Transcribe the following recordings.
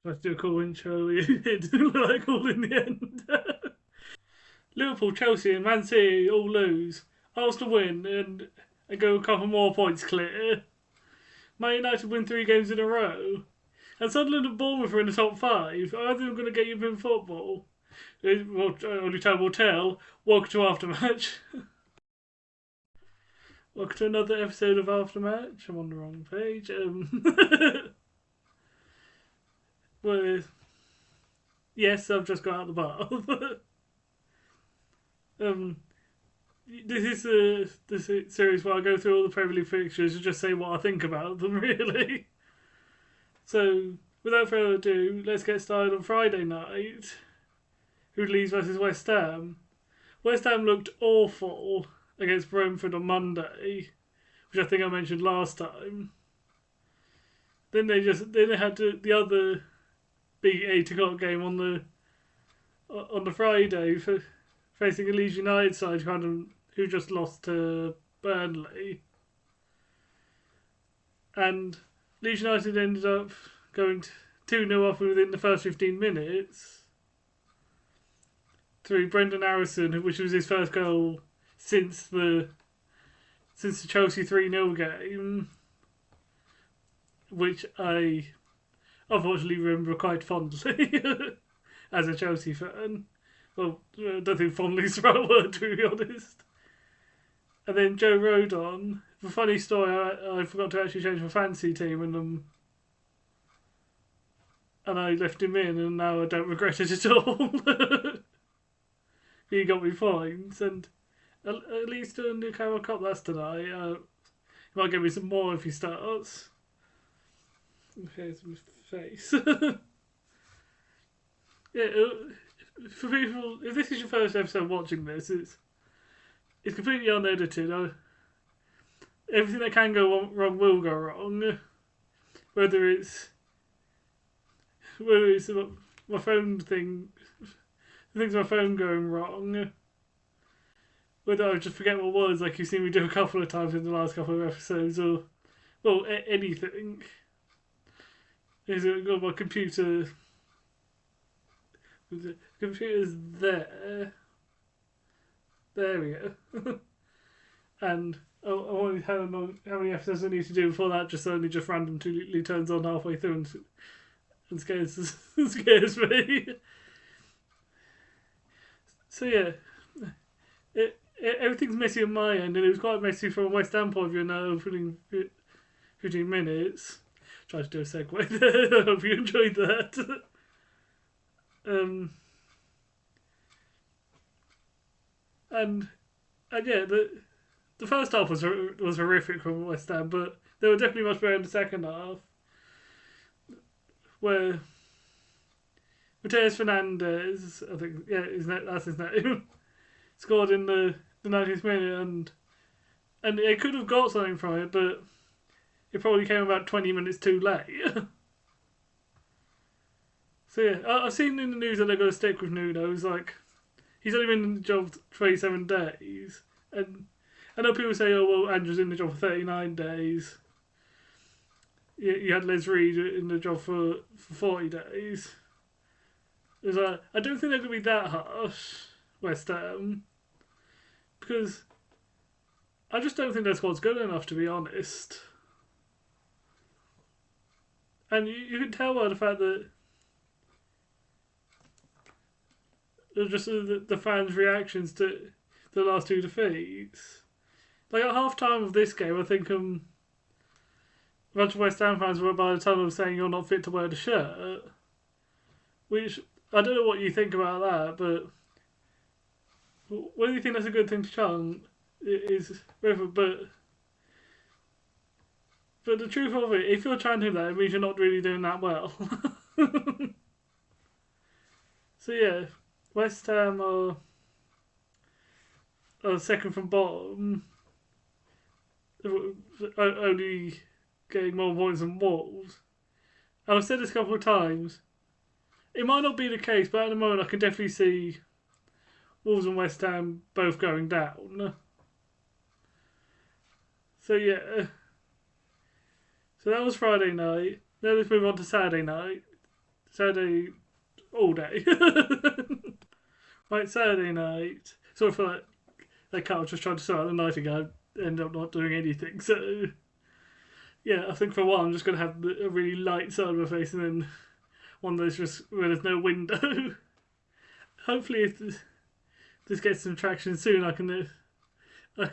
Let's do a cool intro. It didn't look like all in the end. Liverpool, Chelsea, and Man City all lose. Arsenal win and go a couple more points clear. Man United win 3 games in a row. And Sunderland and Bournemouth are in the top 5. Are they going to get you in football? Well, only time will tell. Welcome to AfterMatch. Welcome to another episode of AfterMatch. I'm on the wrong page. Well, yes, I've just got out of the bath. This is this series where I go through all the Premier League fixtures and just say what I think about them, really. So, without further ado, let's get started on Friday night. Who Leeds versus West Ham? West Ham looked awful against Brentford on Monday, which I think I mentioned last time. Then they had the other big 8 o'clock game on the Friday for facing a Leeds United side who just lost to Burnley. And Leeds United ended up going 2-0 up within the first 15 minutes through Brendan Harrison, which was his first goal since the Chelsea 3-0 game, which I unfortunately remember quite fondly as a Chelsea fan. Well, I don't think fondly is the right word, to be honest. And then Joe Rodon. The funny story, I forgot to actually change my fantasy team and I left him in, and now I don't regret it at all. He got me points, and at least in the Carroll Cup that's tonight. He might give me some more if he starts. Here's my face. Yeah, for people, if this is your first episode watching this, it's completely unedited. Everything that can go wrong will go wrong. Whether it's my phone thing, things my phone going wrong. Whether I just forget what it was, like you've seen me do a couple of times in the last couple of episodes, or anything. Is it got my computer? The computer's there. There we go. And I wonder how many episodes I need to do before that just randomly turns on halfway through and scares me. So yeah, everything's messy on my end, and it was quite messy from a West Ham point of view in that opening 15 minutes. Tried to do a segue there. I hope you enjoyed that. And yeah, the first half was horrific from West Ham, but they were definitely much better in the second half, where Mateus Fernandes, I think, that's his name, scored in the 90th minute, and it could have got something from it, but it probably came about 20 minutes too late. So yeah, I've seen in the news that they're going to stick with Nuno. It's like, he's only been in the job 27 days, and I know people say, oh well, Andrew's in the job for 39 days. You had Les Reed in the job for 40 days. It's like, I don't think they're going to be that harsh, West Ham, because I just don't think their squad's good enough, to be honest. And you can tell by the fact that just the fans' reactions to the last 2 defeats. Like at half time of this game, I think a bunch of West Ham fans were by the tunnel saying you're not fit to wear the shirt. Which, I don't know what you think about that, but whether you think that's a good thing to chant is whether, but the truth of it, if you're chanting that, it means you're not really doing that well. So yeah, West Ham are second from bottom, only getting more points than Wolves. I've said this a couple of times. It might not be the case, but at the moment I can definitely see Wolves and West Ham both going down. So yeah. So that was Friday night. Now let's move on to Saturday night. Saturday all day. Right, Saturday night. Sort of feel like that cat was just trying to sort out the night again. End up not doing anything. So yeah, I think for a while I'm just gonna have a really light side of my face, and then one of those just where there's no window. Hopefully, if this gets some traction soon, I can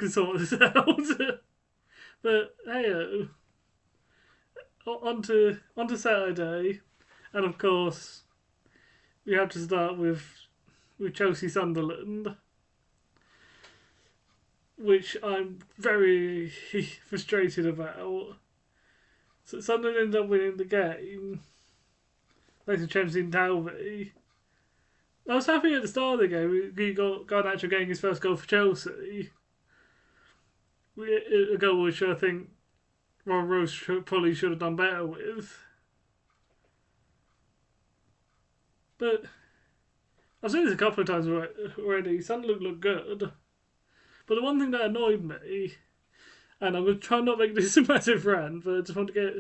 sort this out. But hey, on to Saturday, and of course we have to start with Chelsea Sunderland, which I'm very frustrated about. So Sunderland ended up winning the game thanks to Chelsea and Talby. I was happy at the start of the game. We got Garnacho getting his first goal for Chelsea. A goal which I think Ron Rose probably should have done better with. But I've seen this a couple of times already. Sunderland looked good. But the one thing that annoyed me, and I'm going to try not to make this a massive rant, but I just want to get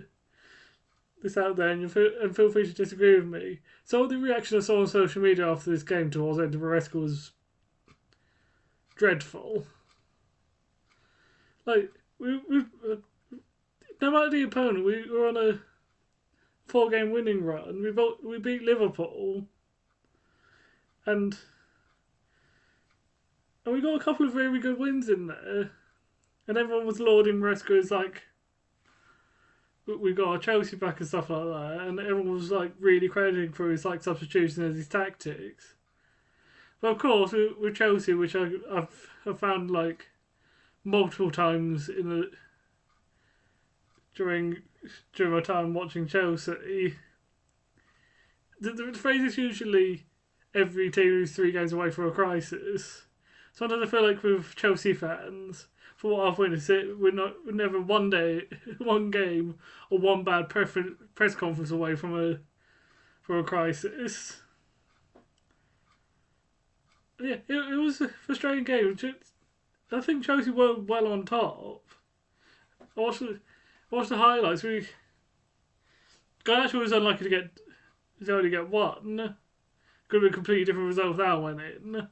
this out there, and feel free to disagree with me. So the reaction I saw on social media after this game towards Ender Maresca was dreadful. Like, we no matter the opponent, we were on a 4-game winning run. We beat Liverpool, and we got a couple of really good wins in there. And everyone was lauding Maresca as like, we got our Chelsea back and stuff like that, and everyone was like really crediting for his like substitution as his tactics. But of course, with Chelsea, which I've found like multiple times during my time watching Chelsea, the phrase is usually every team is 3 games away from a crisis. Sometimes I feel like with Chelsea fans, for what I've witnessed, we're never one game, or one bad press conference away from a crisis. Yeah, it was a frustrating game. I think Chelsea were well on top. I watched the highlights. Garnacho was unlucky to only get one. Could have been a completely different result if that went in.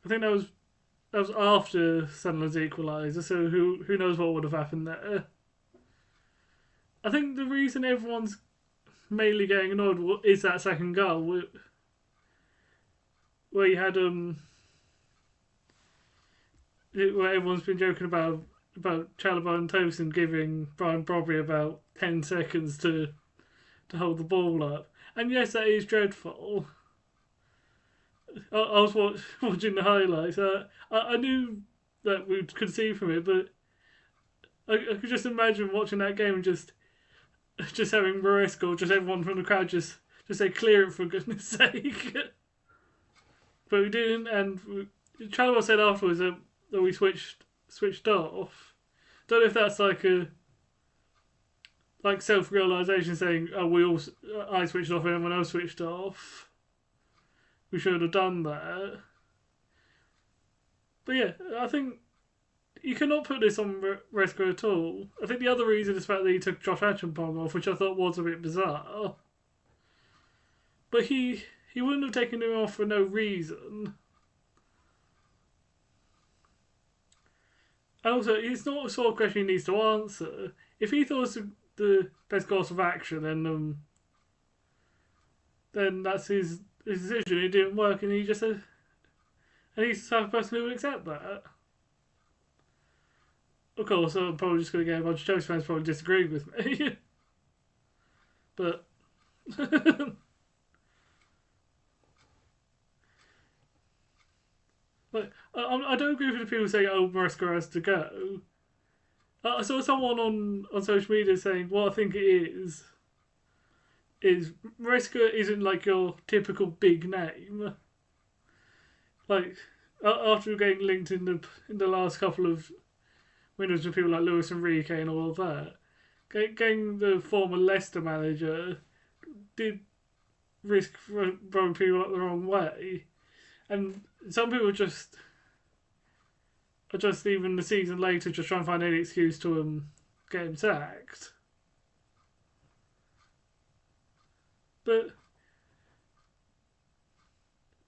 I think that was after Sunderland's equaliser, so who knows what would have happened there. I think the reason everyone's mainly getting annoyed is that second goal, where you had where everyone's been joking about Chalobah and Tosin giving Brian Brobby about 10 seconds to hold the ball up. And yes, that is dreadful. I was watching the highlights. I knew that we could see from it, but I could just imagine watching that game and just having Maresca or just everyone from the crowd just say, clear it for goodness sake. But we didn't, and Chalobah said afterwards that we switched off. Don't know if that's like a self-realisation, saying, oh, I switched off and everyone else switched off. We should have done that. But yeah, I think you cannot put this on Maresca at all. I think the other reason is the fact that he took Josh Acheampong off, which I thought was a bit bizarre. But he wouldn't have taken him off for no reason. And also, it's not a sort of question he needs to answer. If he thought it was the best course of action, then that's his decision. It didn't work, and he just said, and he's the type of person who would accept that. Of course, I'm probably just going to get a bunch of Chelsea fans probably disagreeing with me. But but I don't agree with the people saying, oh, Maresca has to go. I saw someone on social media saying, what I think it is Maresca isn't like your typical big name. Like, after getting linked in the last couple of winners with people like Luis Enrique and all of that, getting the former Leicester manager did risk throwing people up the wrong way. And some people are just even the season later just try and find any excuse to get him sacked. But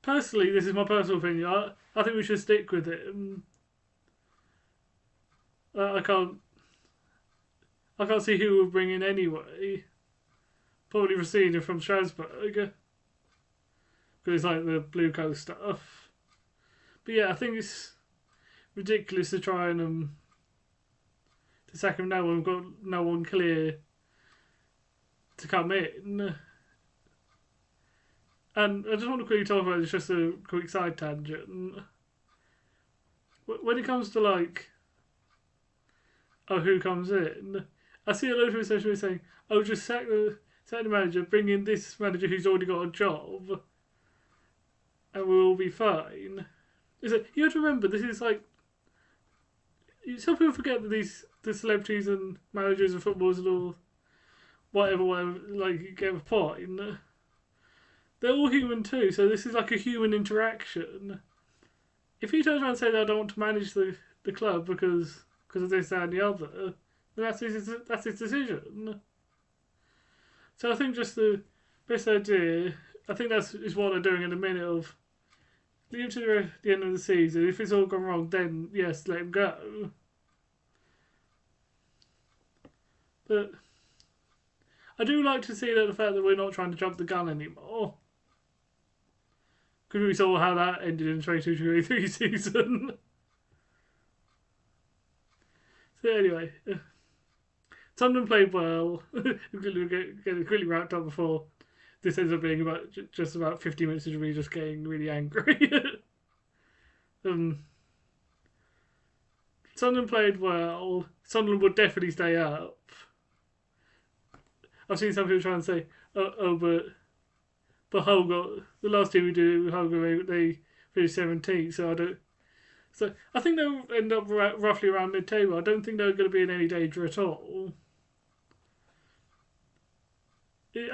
personally, this is my personal opinion. I think we should stick with it. I can't see who we'll bring in anyway. Probably Racina from Strasbourg, because it's like the Blue Coast stuff. But yeah, I think it's ridiculous to try and to sack him now when we've got no one clear to come in. And I just want to quickly talk about this, just a quick side tangent. When it comes to like, who comes in, I see a lot of people essentially saying, just sack the manager, bring in this manager who's already got a job, and we'll all be fine. You have to remember, this is like, some people forget that the celebrities and managers and footballers and all, whatever, like, you get a point. They're all human too, so this is like a human interaction. If he turns around and says, I don't want to manage the club because of this, that and the other, then that's his decision. So I think just the best idea, I think is what they're doing in a minute of, leave to the end of the season. If it's all gone wrong, then yes, let him go. But I do like to see the fact that we're not trying to jump the gun anymore. Because we saw how that ended in the 22-23 season. So anyway, Sunderland played well. We'll get quickly wrapped up before this ends up being just about 50 minutes of me just getting really angry. Sunderland played well. Sunderland would definitely stay up. I've seen some people trying to say, but Hull got the last team we did. Hull they finished 17th, so I don't. So I think they'll end up roughly around mid-table. I don't think they're going to be in any danger at all.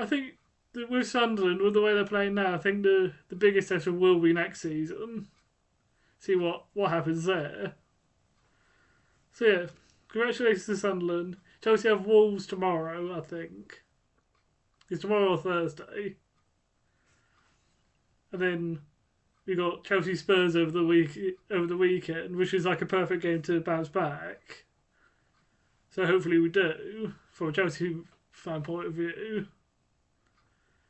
I think that with Sunderland, with the way they're playing now, I think the biggest test will be next season. See what happens there. So yeah, congratulations to Sunderland. Chelsea have Wolves tomorrow, I think. It's tomorrow or Thursday. And then we got Chelsea Spurs over the weekend, which is like a perfect game to bounce back. So hopefully we do, from a Chelsea fan point of view.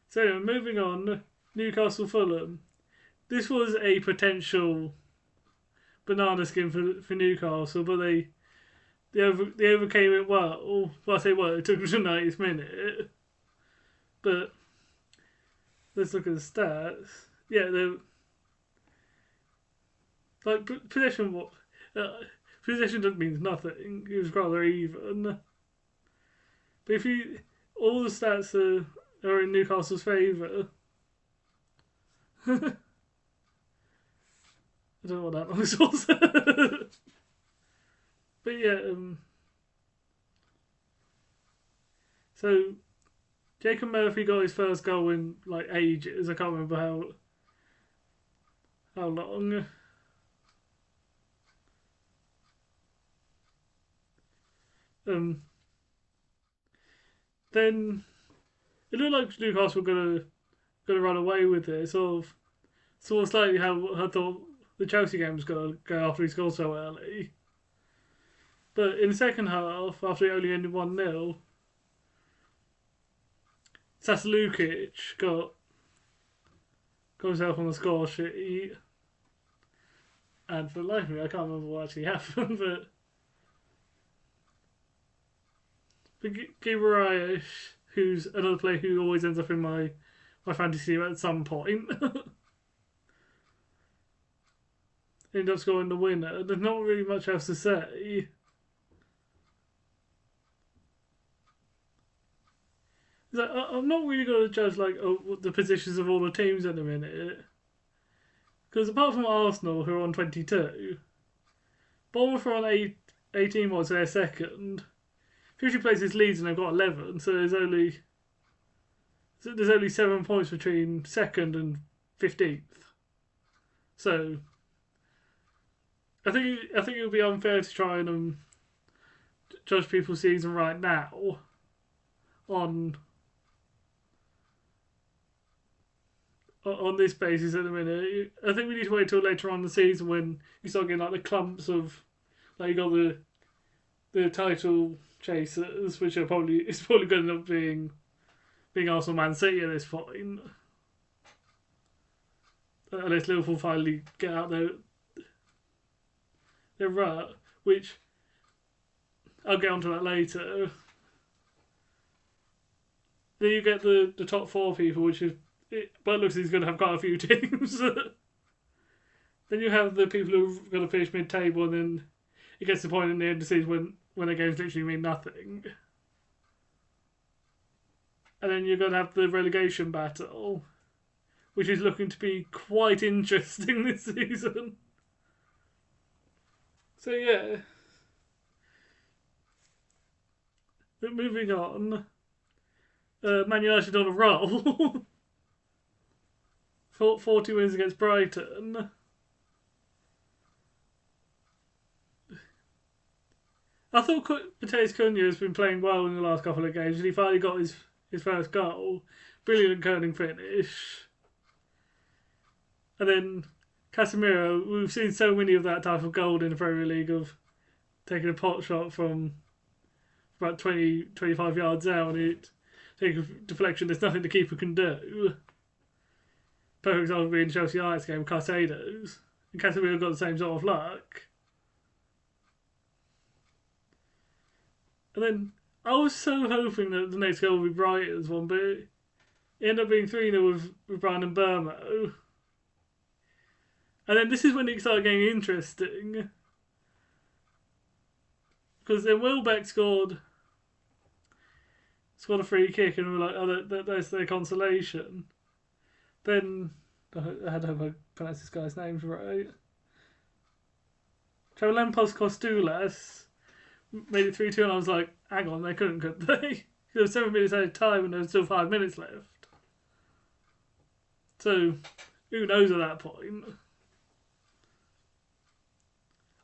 So anyway, moving on, Newcastle Fulham. This was a potential banana skin for Newcastle, but they overcame it well. Well, I say well, it took them to the 90th minute. But let's look at the stats. Yeah, they're like possession. Possession means nothing. It was rather even. But if all the stats are in Newcastle's favour. I don't know what that noise was. But yeah, so Jacob Murphy got his first goal in like ages. I can't remember how long. Then it looked like Newcastle were gonna run away with it. Sort of slightly how I thought the Chelsea game was gonna go after he scored so early. But in the second half, after it only ended 1-0, Saslukic got himself on the score sheet. And for the life of me, I can't remember what actually happened, but Guimaraes, who's another player who always ends up in my fantasy team at some point, ended up scoring the winner. There's not really much else to say. Like, I'm not really going to judge the positions of all the teams in a minute, because apart from Arsenal, who are on 22, Bournemouth are on 18 points, so they're second. 50 places Leeds and they've got 11, so there's only 7 points between second and 15th. So I think it would be unfair to try and judge people's season right now on on this basis at the minute. I think we need to wait till later on in the season when you start getting like the clumps of, like you got the title chasers, which are probably going to end up being Arsenal, Man City at this point, unless Liverpool finally get out their rut, which I'll get onto that later. Then you get the top four people, which is, but it looks like he's going to have quite a few teams. Then you have the people who are going to finish mid-table, and then it gets to the point in the end of the season when the games literally mean nothing. And then you're going to have the relegation battle, which is looking to be quite interesting this season. So yeah. But moving on, Man United on a roll. 40 wins against Brighton. I thought Mateus Cunha has been playing well in the last couple of games, and he finally got his first goal. Brilliant curling finish. And then Casemiro, we've seen so many of that type of goal in the Premier League, of taking a pot shot from about 25 yards out, and it taking a deflection. There's nothing the keeper can do. Perfect example being Chelsea Ajax game, Caicedo's. And Casemiro got the same sort of luck. And then I was so hoping that the next goal would be Brighton's one, but it ended up being 3-0 with Brian and Burmo. And then this is when it started getting interesting. Because then Welbeck scored a free kick, and we were like, oh, that's their consolation. Then, I had to hope I pronounced this guy's name right. Lampos Costulas made it 3-2, and I was like, hang on, they couldn't, could they? There was 7 minutes out of time, and there was still 5 minutes left. So, who knows at that point?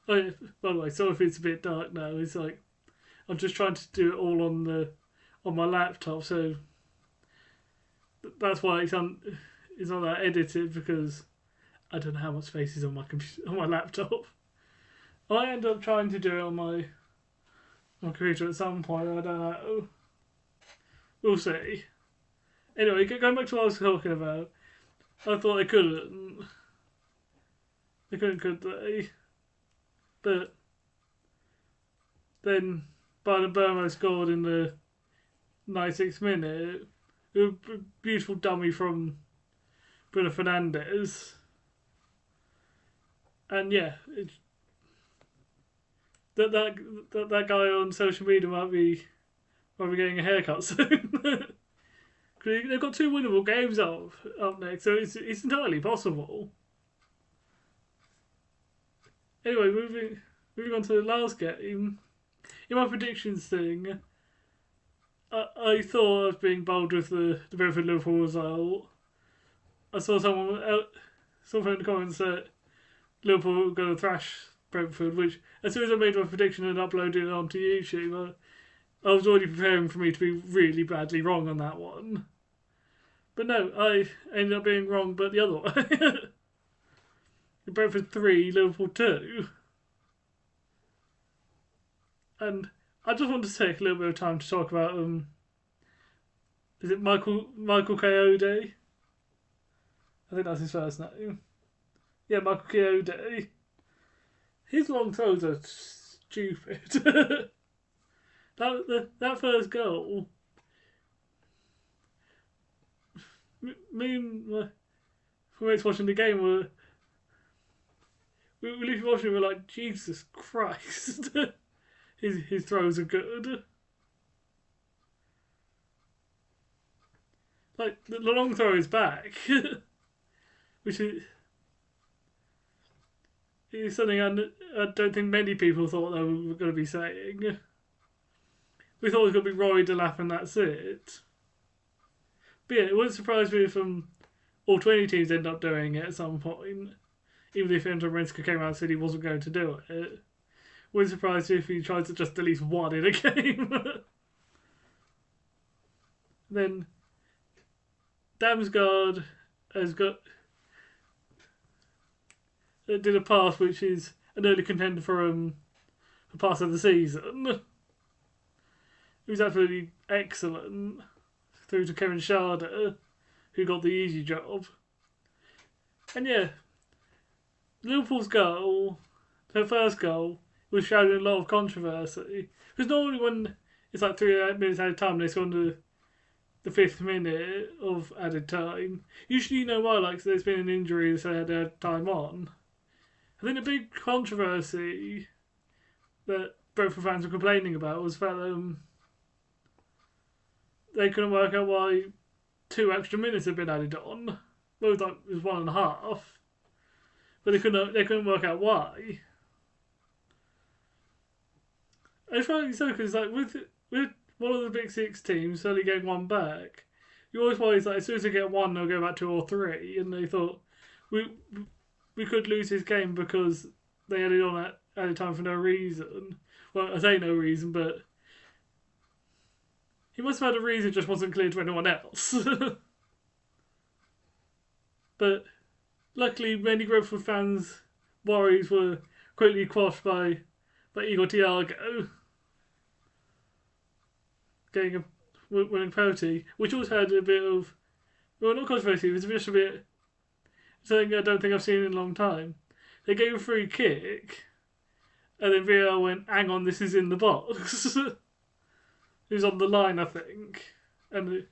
Oh, by the way, sorry if it's a bit dark now. It's like I'm just trying to do it all on my laptop, so that's why it's not that edited, because I don't know how much space is on my laptop. I end up trying to do it on my computer at some point. I don't know. We'll see. Anyway, going back to what I was talking about, I thought they couldn't. They couldn't, could they? But then Brian Burmo scored in the 96th minute. A beautiful dummy from Bruno Fernandes. And yeah, that guy on social media might be getting a haircut soon. They've got 2 winnable games up next, so it's entirely possible. Anyway, moving on to the last game. In my predictions thing, I thought I was being bold with the Brentford Liverpool result. I saw someone in the comments that Liverpool were going to thrash Brentford, which as soon as I made my prediction and uploaded it onto YouTube, I was already preparing for me to be really badly wrong on that one. But no, I ended up being wrong, but the other way. Brentford 3, Liverpool 2. And I just want to take a little bit of time to talk about is it Michael Coyote? I think that's his first name. Yeah, Michael Coyote. His long throws are stupid. that first goal. Me and my mates watching the game were literally watching it, we're like, Jesus Christ. His throws are good. Like, the long throw is back. Which is something I don't think many people thought they were going to be saying. We thought it was going to be Roy Delap and that's it. But yeah, it wouldn't surprise me if all 20 teams end up doing it at some point. Even if Enter Renska came out and said he wasn't going to do it. Wouldn't surprise me if he tries to just at least one in a game. Then Damsgaard has got did a pass which is an early contender for a pass of the season. It was absolutely excellent through to Kevin Schade, who got the easy job. And yeah, Liverpool's goal, their first goal, was shrouded in a lot of controversy. Because normally when it's like 3 minutes added time, they score on the 5th minute of added time. Usually you know why, like there's been an injury, so they had to add time on. I think the big controversy that Brentford fans were complaining about was that they couldn't work out why 2 extra minutes had been added on. Well, it was 1.5, but they couldn't work out why. It's funny so because like with one of the big 6 teams only getting 1 back, you always worry like as soon as they get 1, they'll go back 2 or 3, and they thought we could lose this game because they added on added time for no reason. Well, I say no reason, but he must have had a reason, it just wasn't clear to anyone else. But luckily, many Brentford fans' worries were quickly quashed by Igor Thiago getting a winning penalty, which also had a bit of, well, not controversy, it was just a bit something I don't think I've seen in a long time. They gave a free kick, and then VAR went, "Hang on, this is in the box." It was on the line, I think, and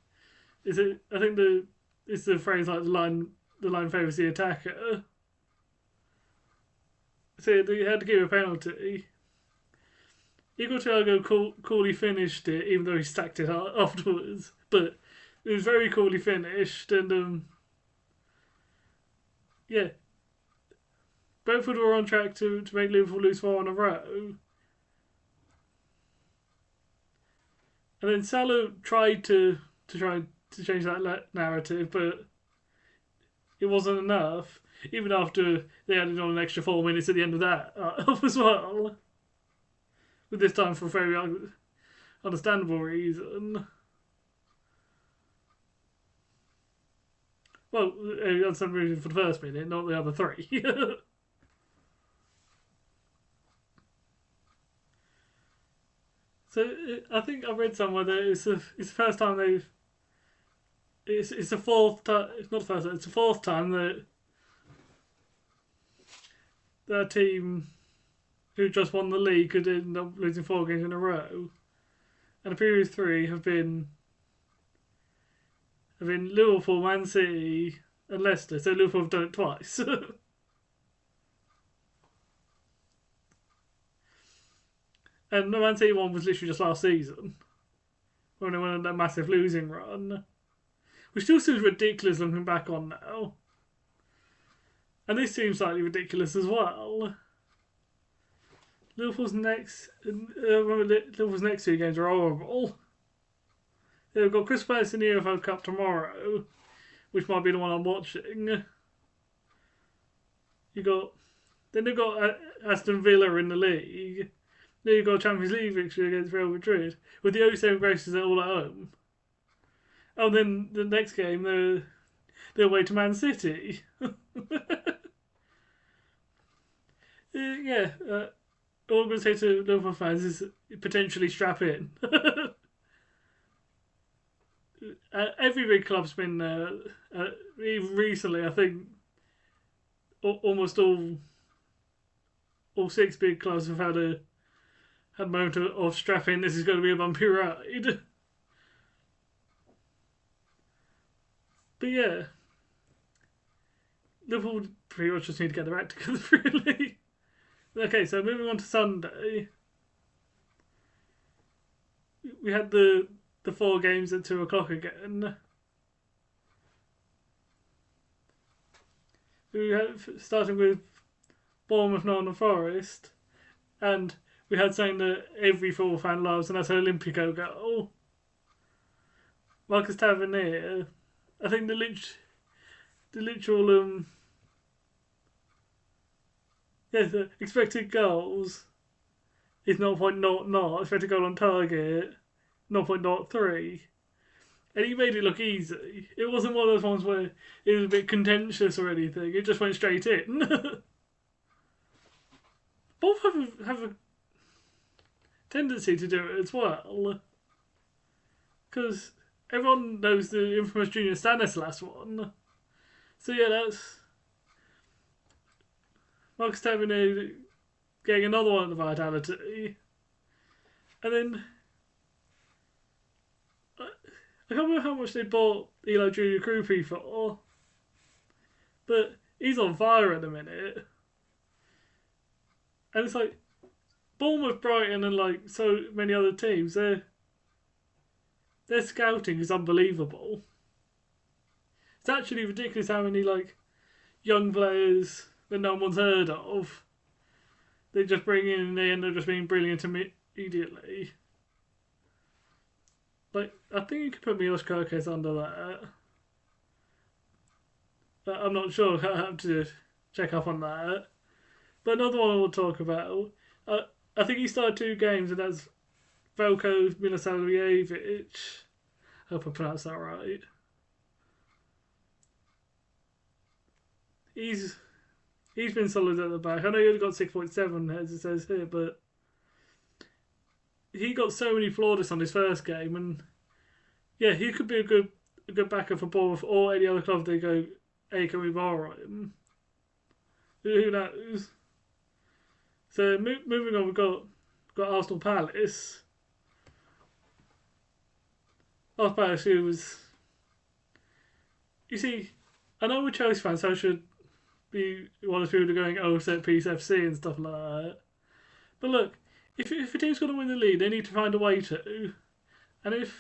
I think it's the phrase like the line favours the attacker. So they had to give a penalty. Igor Thiago coolly finished it, even though he stacked it afterwards. But it was very coolly finished, and yeah, Brentford were on track to make Liverpool lose 4 in a row. And then Salah tried to change that narrative, but it wasn't enough. Even after they added on an extra 4 minutes at the end of that as well. But this time for a very understandable reason. Well, understandable reason for the first minute, not the other 3. So I think I read somewhere that it's the first time they've. It's the 4th time. It's not the first time. It's the 4th time that their team, who just won the league, could end up losing 4 games in a row, and the previous 3 have been Liverpool, Man City, and Leicester. So Liverpool have done it twice. And the Man City one was literally just last season, when they went on that massive losing run, which still seems ridiculous looking back on now. And this seems slightly ridiculous as well. Liverpool's next 2 games are horrible. They've got Crystal Palace in the EFL Cup tomorrow, which might be the one I'm watching. Then they've got Aston Villa in the league. Then you've got a Champions League victory against Real Madrid, with the 07 Graces all at home. Oh, then the next game they're away to Man City. Yeah, all I'm going to say to Liverpool fans is potentially strap in. Every big club's been there. Even recently, I think almost all 6 big clubs have had a moment of strap in. This is going to be a bumpy ride. But yeah, Liverpool pretty much just need to get their act together, really. Okay, so moving on to Sunday, we had the 4 games at 2 o'clock again. We had starting with Bournemouth, Nottingham Forest, and we had something that every football fan loves, and that's an Olympico goal. Marcus Tavernier. I think the literal the expected goals is 0.00, expected goal on target 0.03, And he made it look easy. It wasn't one of those ones where it was a bit contentious or anything. It just went straight in. Both have a tendency to do it as well. Because everyone knows the infamous Junior Stanislas one. So yeah, that's Marcus Tavernier getting another one of the Vitality. And then I can't remember how much they bought Eli Junior Krupi for, but he's on fire at the minute. And it's like Bournemouth, Brighton, and like so many other teams, their scouting is unbelievable. It's actually ridiculous how many like young players that no one's heard of they just bring in and they end up just being brilliant immediately. Like, I think you could put Milos Kerkez under that. But I'm not sure. I have to check up on that. But another one we'll talk about. I think he started 2 games, and that's Veljko Milosavljevic. I hope I pronounced that right. He's been solid at the back. I know he only got 6.7 as it says here, but he got so many plaudits on his first game, and yeah, he could be a good backer for Bournemouth or any other club. They go, hey, can we borrow him? Who knows? So moving on, we've got Arsenal Palace. Arsenal Palace, who was, you see, I know we're Chelsea fans, so I should be one of the people going, oh, set piece FC and stuff like that. But look, if a team's going to win the league, they need to find a way to. And if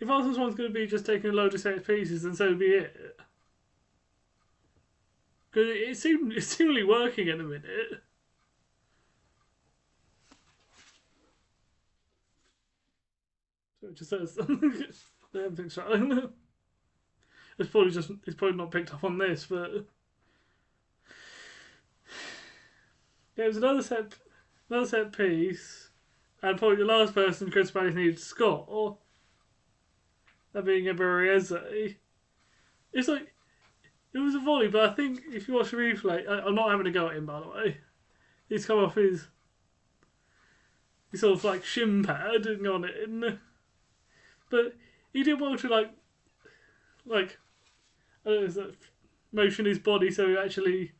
Arsenal's one's going to be just taking a load of set pieces, then so be it. Because it's seemingly working in a minute. So it just says everything's fine. It's probably not picked up on this, but yeah, it was another set piece, and probably the last person Chris Palace needed to score. That being Eberezer. It's like it was a volley, but I think if you watch the replay, I'm not having a go at him by the way. He's come off his sort of like shin pad and gone in, but he did well to like motion his body so he actually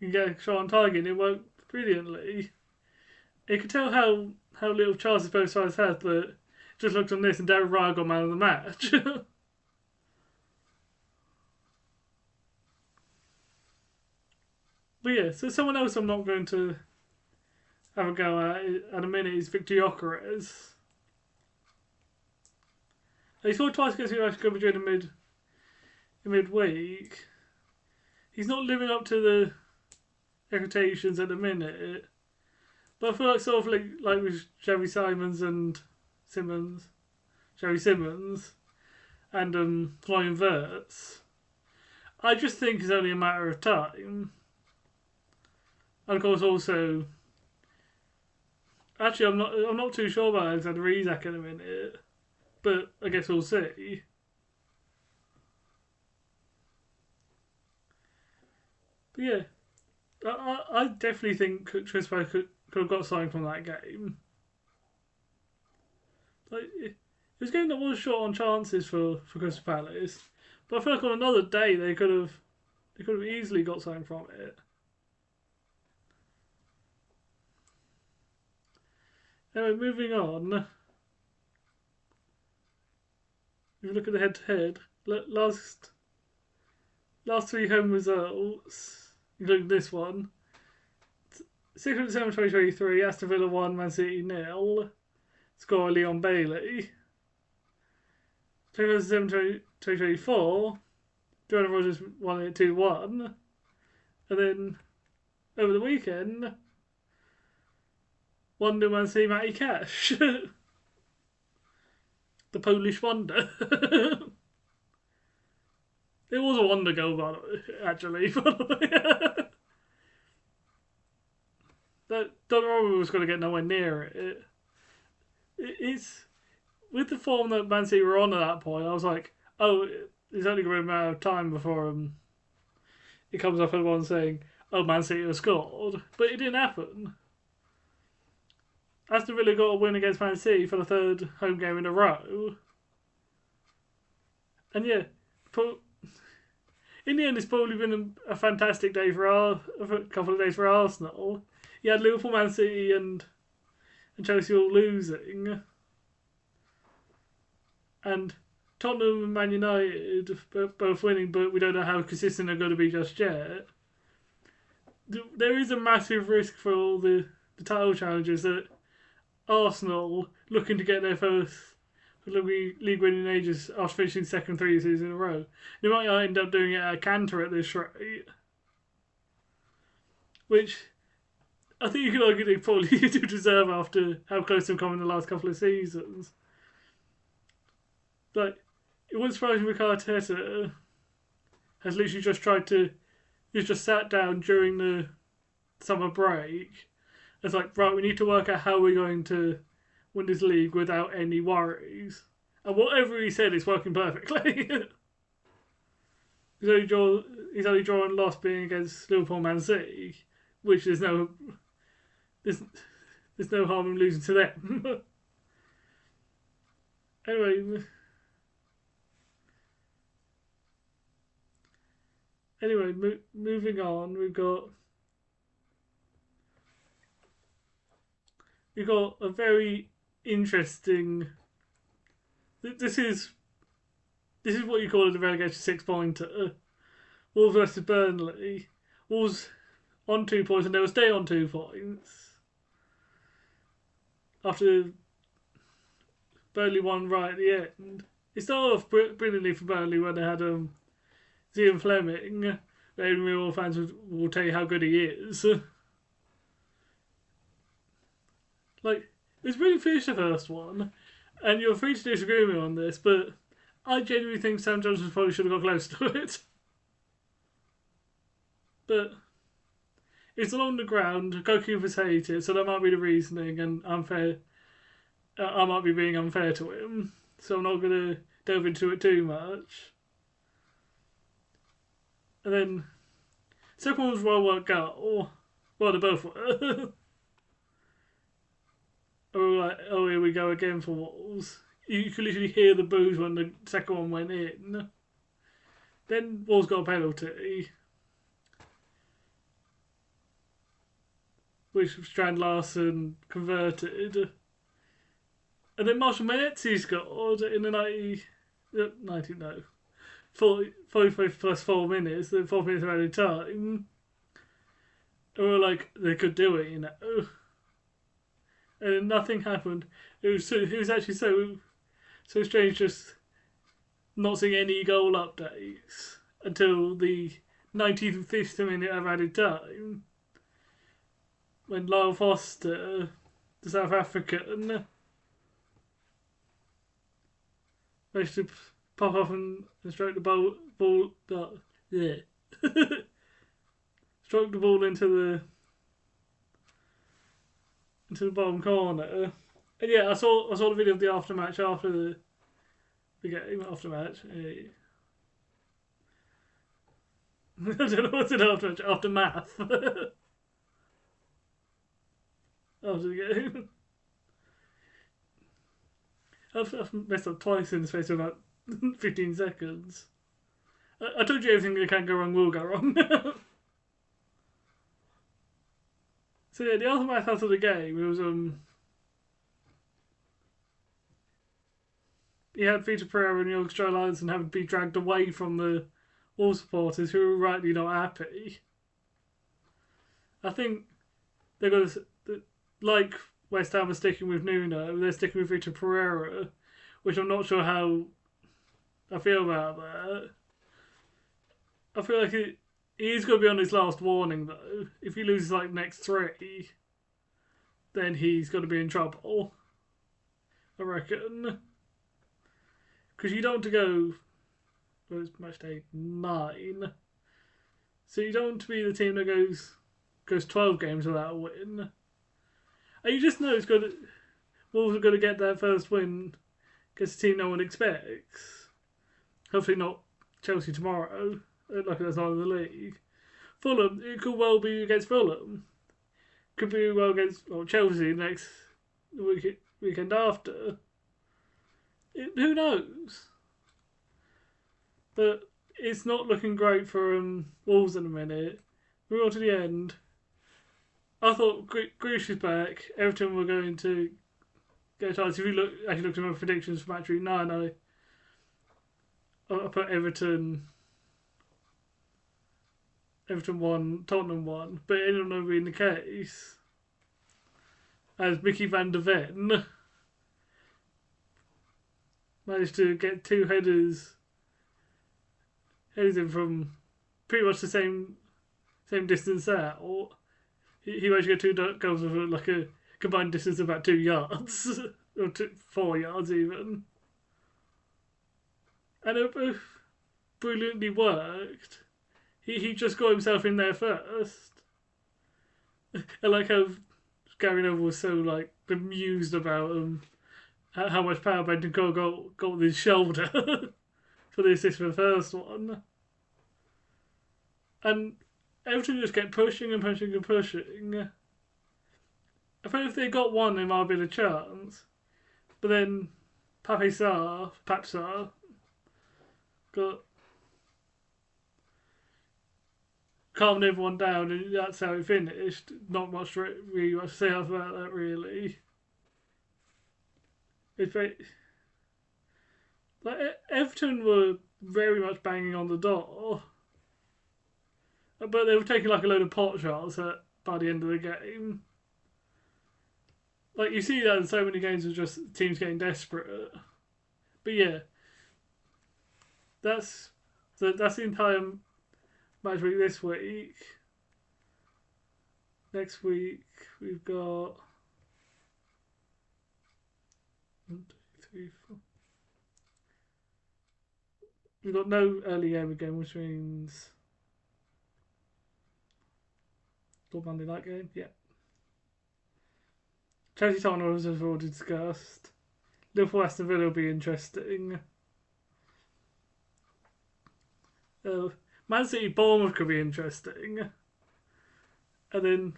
can get a shot on target, and it worked brilliantly. You can tell how little chances both sides had, but just looked on this and Darren Ryan got man of the match. But yeah, so someone else I'm not going to have a go at a minute is Victor Gyökeres. He scored twice against United Madrid in midweek. He's not living up to the expectations at the minute, but I feel like sort of like with Xavi Simons and Xavi Simmons and Florian Wirtz, I just think it's only a matter of time. And of course, also, actually, I'm not too sure about Alexander Isak in a minute, but I guess we'll see. But yeah, I definitely think Trispo could have got something from that game. Like it was a game that was short on chances for Crystal Palace, but I feel like on another day they could have easily got something from it. Anyway, moving on. If you look at the head-to-head, last 3 home results, including this one. 6th of December 2023, Aston Villa 1, Man City 0. Score Leon Bailey. 25th of December 2024, Joanna Rogers won it 2-1. And then, over the weekend, 1-0 Man City Matty Cash. The Polish wonder. It was a wonder goal, by the way, actually. that Donnarumma was going to get nowhere near it. It's with the form that Man City were on at that point. I was like, oh, it's only going to be a matter of time before it comes up everyone saying, oh, Man City have scored, but it didn't happen. Aston Villa got a win against Man City for the third home game in a row. And yeah, in the end, it's probably been a fantastic day for a couple of days for Arsenal. You had Liverpool, Man City, and Chelsea all losing, and Tottenham and Man United both winning, but we don't know how consistent they're going to be just yet. There is a massive risk for all the title challenges that Arsenal, looking to get their first league winning ages after finishing second 3 seasons in a row, they might end up doing it at a canter at this rate. Which I think you could argue they probably do deserve after how close they've come in the last couple of seasons. Like, it wouldn't surprise me if Arteta has literally just sat down during the summer break. It's like, right, we need to work out how we're going to win this league without any worries. And whatever he said is working perfectly. He's only drawn and lost being against Liverpool and Man City, which there's no harm in losing to them. Anyway, moving on, we've got a very interesting. This is what you call a relegation 6-pointer. Wolves versus Burnley. Wolves on 2 points, and they will stay on 2 points after Burnley won right at the end. It started off brilliantly for Burnley when they had Zian Fleming. Millwall fans will tell you how good he is. Like, it was really finished the first one, and you're free to disagree with me on this, but I genuinely think Sam Johnson probably should have got close to it. But it's along the ground, goalkeepers hate it, so that might be the reasoning, and unfair. I might be being unfair to him, so I'm not going to delve into it too much. And then, second one was well-worked goal. Well, they both were. And we were like, oh, here we go again for Wolves. You could literally hear the boos when the second one went in. Then Wolves got a penalty, which Strand Larsen converted. And then Marshall Menezes scored in the 45 plus 4 minutes, the 4 minutes of added time. And we were like, they could do it, you know. And then nothing happened. It was actually so strange just not seeing any goal updates until the 95th minute of added time, when Lyle Foster, the South African, managed to pop up and stroke the ball stroke the ball into the bottom corner. And yeah, I saw the video of the aftermatch after the game. Aftermatch. I don't know what's an aftermatch. Aftermath. After the game. I've messed up twice in the space of about 15 seconds. I told you everything that can go wrong will go wrong. So yeah, the aftermath after the game, it was he had Peter Pereira and Jorg Strømberg having to be dragged away from the Wolves supporters who were rightly not happy. I think they're going to, like West Ham are sticking with Nuno, they're sticking with Peter Pereira, which I'm not sure how I feel about that. I feel like he's going to be on his last warning, though. If he loses like next 3, then he's going to be in trouble, I reckon. Because you don't want to go, well, it's match day 9, so you don't want to be the team that goes 12 games without a win. And you just know Wolves are going to get their first win against a team no one expects. Hopefully not Chelsea tomorrow, like that's not in the league. Fulham, it could well be against Fulham. Could be well against Chelsea next weekend after. Who knows? But it's not looking great for Wolves in a minute. We're on to the end. I thought Grealish is back. Everton were going to get a chance. If you looked at my predictions for Matchweek 9, I put Everton 1, Tottenham 1, but it ended up not being the case. As Mickey van der Ven managed to get 2 headers in from pretty much the same distance out. He managed to get 2 goals with like a combined distance of about 2 yards, or 4 yards even. And it both brilliantly worked. He just got himself in there first. I like how Gary Neville was so like bemused about how much power Bentancur got with his shoulder for the assist for the first one. And Everton just kept pushing and pushing and pushing. I thought if they got one, they might have been a chance. But then Pape Sarr got calmed everyone down, and that's how it finished. Not much really much to say about that, really. Everton were very much banging on the door, but they were taking like a load of pot shots by the end of the game. Like you see that in so many games of just teams getting desperate. But yeah, that's the entire match week this week. Next week we've got 1, 2, 3, 4. We've got no early game again, which means got Monday night game. Yeah. Chelsea Tottenham as we've already discussed. Liverpool Aston Villa will be interesting. Man City Bournemouth could be interesting. And then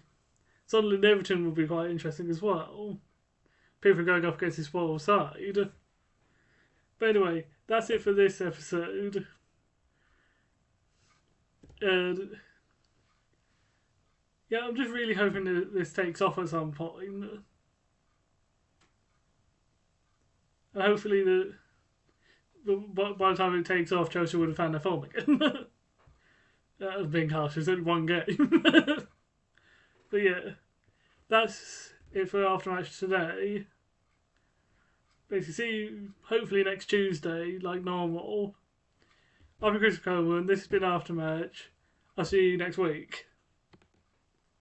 Sunderland Everton will be quite interesting as well. People are going up against the spoiled side. But anyway, that's it for this episode. And yeah, I'm just really hoping that this takes off at some point. And hopefully by the time it takes off, Chelsea would have found their form again. That was being harsh. It's only one game. But yeah, that's it for AfterMatch today. Basically, see you hopefully next Tuesday, like normal. I've been Chris Coleman. This has been AfterMatch. I'll see you next week.